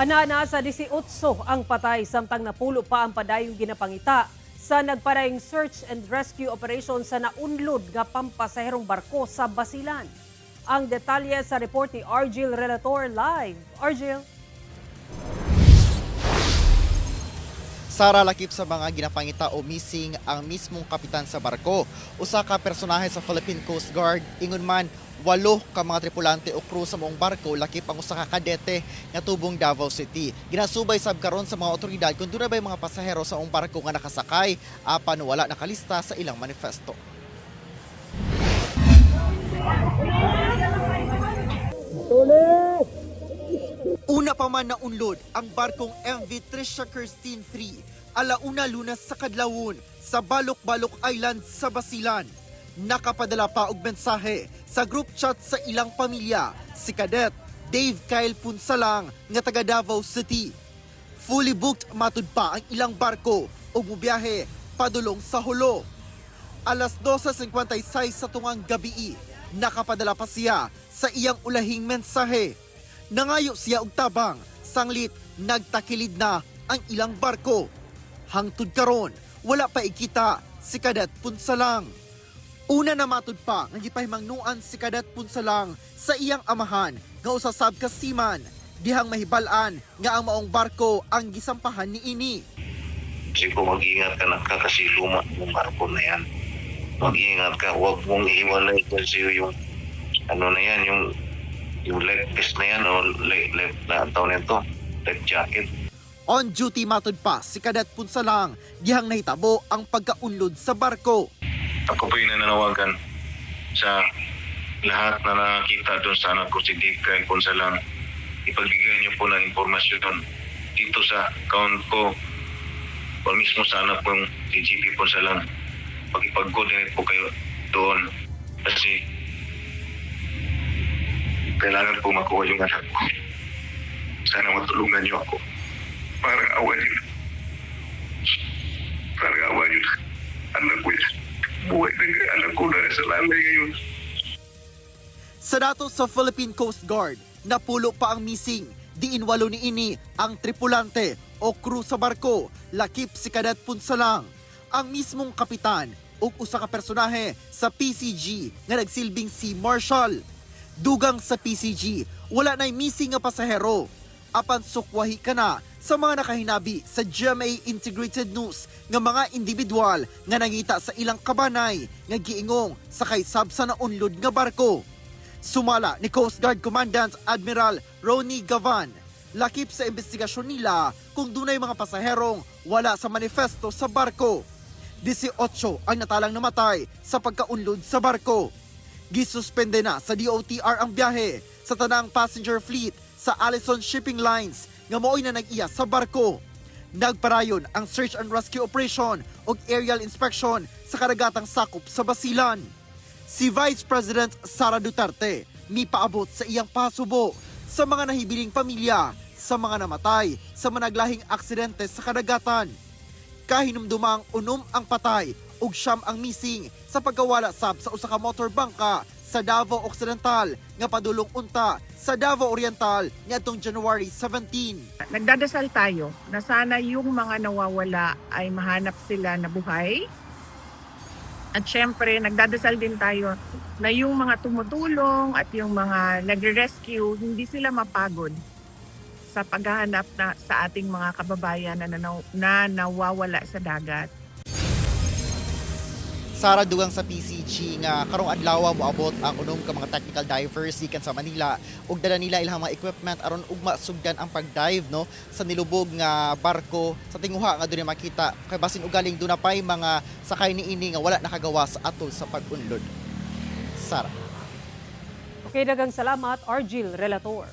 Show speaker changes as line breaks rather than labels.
Anana sa 18 ang patay samtang napulo pa ang padayong ginapangita sa nagparayong search and rescue operation sa naunlod nga pampasaherong barko sa Basilan. Ang detalye sa report ni Argil Relator live. Argil.
Sara, lakip sa mga ginapangita o missing ang mismong kapitan sa barko. Usa ka personahe sa Philippine Coast Guard, ingon man 8 ka mga tripulante o crew sa moong barko, lakip ang usa ka kadete nga tubong Davao City. Ginasubay sab karon sa mga otoridad kung dunay bay mga pasahero sa moong barko nga nakasakay apan wala nakalista sa ilang manifesto. Una pa man naunlod ang barkong MV Tricia Kirstine 3 alauna lunas sa Kadlawon sa Balok-Balok Island sa Basilan. Nakapadala pa og mensahe sa group chat sa ilang pamilya si Cadet Dave Kyle Punsalang nga taga Davao City. Fully booked matud pa ang ilang barko ug mobiyahe padulong sa Hulo. Alas 12:56 sa tungang gabi, nakapadala pa siya sa iyang ulahing mensahe. Nangayo siya og tabang, sanglit nagtakilid na ang ilang barko. Hangtod karon, wala pa ikita si Cadet Punsalang. Una na matud pa nga gipahimangnuan si Cadet Punsalang sa iyang amahan nga usasab ka seaman, dihang mahibal-an nga ang maong barko ang gisampahan niini.
Kasi kung mag-ingat ka na kasi luma yung barko na yan. Mag-ingat ka, huwag mong iiwalay kasi yung ano na yan, yung life vest na yan o life na ang tawag nito, life jacket.
On duty matud pa si Cadet Punsalang, dihang nahitabo ang pagkaunlod sa barko.
Ako po yung nananawagan sa lahat na nakakita doon sa anak ko si Dave Kyle Punsalang. Ipagbigay niyo po ng impormasyon dito sa account ko o mismo sa anak kong si GP Punsalang. Pag-ipag-coordinate po kayo doon kasi kailangan po makuha yung anak ko. Sana matulungan niyo ako. Parang awa niyo. Parang awa niyo. Anak ko yan. Buhay ng anak ko na sa lalay ngayon.
Sa datos sa Philippine Coast Guard, napulo pa ang missing. Diin 8 niini ang tripulante o crew sa barko, lakip si Cadet Punsalang. Ang mismong kapitan ug usa ka personahe sa PCG nga nagsilbing si Marshall. Dugang sa PCG, wala na'y missing nga pasahero. Apan sukwahi ka na sa mga nakahinabi sa GMA Integrated News nga mga individual nga nangita sa ilang kabanay nga giingong sa kaysab sa naunlod nga barko. Sumala ni Coast Guard Commandant Admiral Ronnie Gavan, lakip sa investigasyon nila kung dunay mga pasaherong wala sa manifesto sa barko. 18 ang natalang namatay sa pagkaunlod sa barko. Gisuspende na sa DOTR ang biyahe sa tanang passenger fleet sa Allison Shipping Lines nga mao'y na nag-iya sa barko. Nagparayon ang search and rescue operation o aerial inspection sa karagatang sakop sa Basilan. Si Vice President Sara Duterte mipaabot sa iyang pasubo sa mga nahibiling pamilya sa mga namatay sa managlahing aksidente sa karagatan. Kahinumdumang 6 ang patay ug 9 ang missing sa pagkawala sab sa usa ka motor bangka sa Davao Occidental nga padulong unta sa Davao Oriental niadtong January 17.
Nagdadasal tayo na sana yung mga nawawala ay mahanap sila na buhay. At syempre, nagdadasal din tayo na yung mga tumutulong at yung mga nagre-rescue, hindi sila mapagod sa paghahanap na sa ating mga kababayan na nawawala sa dagat.
Sara, dugang sa PCG nga karong adlaw moabot ang unom ka mga technical divers gikan sa Manila ug dala nila ilang mga equipment aron ugma sugdan ang pag-dive no sa nilubog nga barko sa tinguha nga dunay makita kay basin ugaling dunay pay mga sakay niini nga wala nakagawa sa atol sa pag-unlod. Sara.
Okay, daghang salamat Argil Relator.